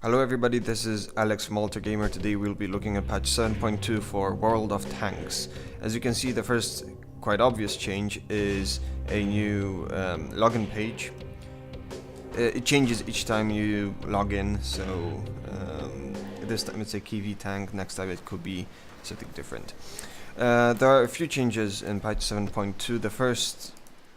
Hello everybody, this is Alex from Gamer. Today we'll be looking at patch 7.2 for World of Tanks. As you can see, the first quite obvious change is a new login page. It changes each time you log in, so this time it's a KV tank, next time it could be something different. There are a few changes in patch 7.2. The first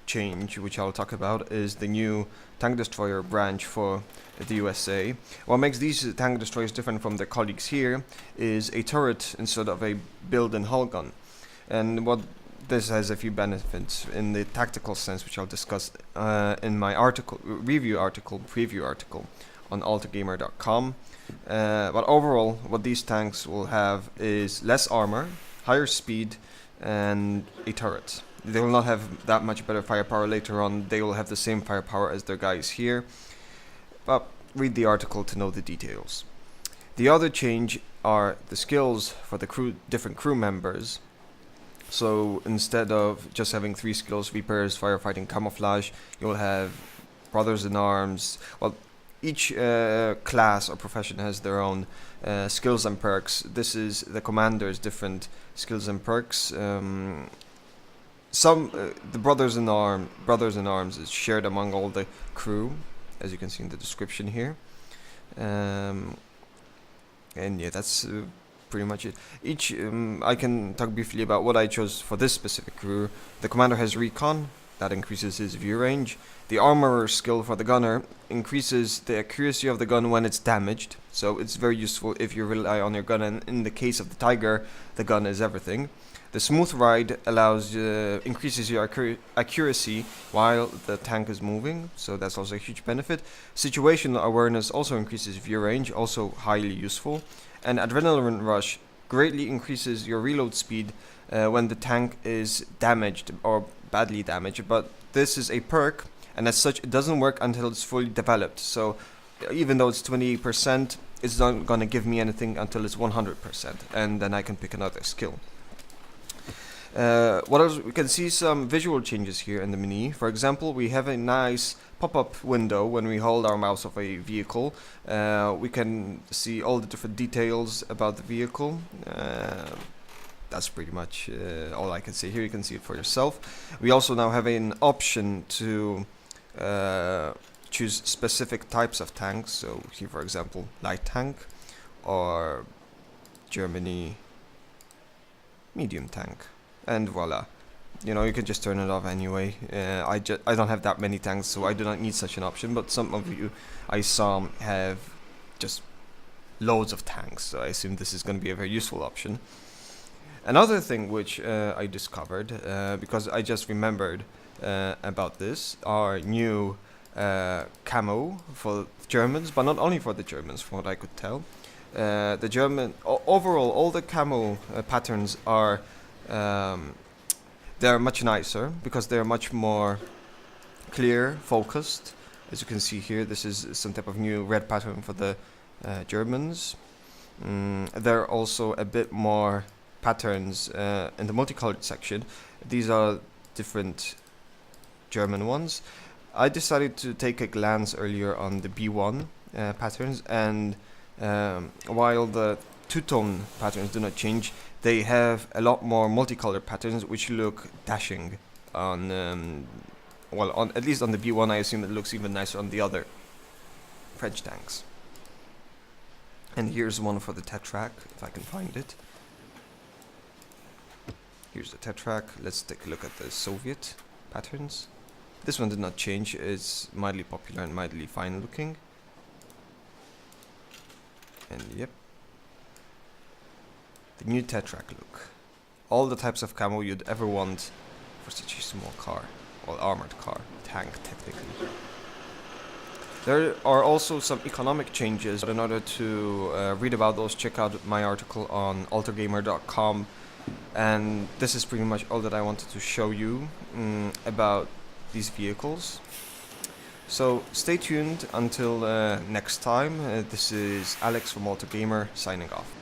change, which I'll talk about, is the new tank destroyer branch for the USA. What makes these tank destroyers different from their colleagues here is a turret instead of a built-in hull gun. And what this has a few benefits in the tactical sense, which I'll discuss in my preview article on altergamer.com. But overall, what these tanks will have is less armor, higher speed, and a turret. They will not have that much better firepower later on. They will have the same firepower as their guys here. But read the article to know the details. The other change are the skills for the different crew members. So instead of just having 3 skills, repairs, firefighting, camouflage, you'll have brothers in arms. Well, each class or profession has their own skills and perks. This is the commander's different skills and perks. The brothers in arms is shared among all the crew, as you can see in the description here. And yeah, that's pretty much it. I can talk briefly about what I chose for this specific crew. The commander has recon, that increases his view range. The armorer skill for the gunner increases the accuracy of the gun when it's damaged, so it's very useful if you rely on your gun, and in the case of the Tiger, the gun is everything. The smooth ride increases your accuracy while the tank is moving, so that's also a huge benefit. Situational awareness also increases view range, also highly useful. And adrenaline rush greatly increases your reload speed when the tank is damaged or badly damaged, but this is a perk, and as such it doesn't work until it's fully developed. So even though it's 20%, it's not gonna give me anything until it's 100%, and then I can pick another skill. What else? We can see some visual changes here in the menu. For example, we have a nice pop-up window when we hold our mouse of a vehicle. We can see all the different details about the vehicle. That's pretty much all I can say here. You can see it for yourself. We also now have an option to choose specific types of tanks. So here, for example, light tank, or Germany medium tank. And voila, you know, you can just turn it off anyway. I don't have that many tanks, so I do not need such an option, but some of you I saw have just loads of tanks, so I assume this is going to be a very useful option. Another thing which I discovered, because I just remembered about this, are new camo for Germans, but not only for the Germans, from what I could tell. Overall, all the camo patterns are they're much nicer because they're much more clear, focused. As you can see here, this is some type of new red pattern for the Germans. There are also a bit more patterns in the multicolored section. These are different German ones. I decided to take a glance earlier on the B1 patterns, and while the two-tone patterns do not change, they have a lot more multicolored patterns which look dashing on, at least on the B1. I assume it looks even nicer on the other French tanks. And here's one for the Tetrak, if I can find it. Here's the Tetrak. Let's take a look at the Soviet patterns. This one did not change. It's mildly popular and mildly fine looking. And yep, the new Tetrak look. All the types of camo you'd ever want for such a small car, or armored car, tank technically. There are also some economic changes, but in order to read about those, check out my article on altergamer.com. And this is pretty much all that I wanted to show you about these vehicles. So stay tuned until next time. This is Alex from Gamer signing off.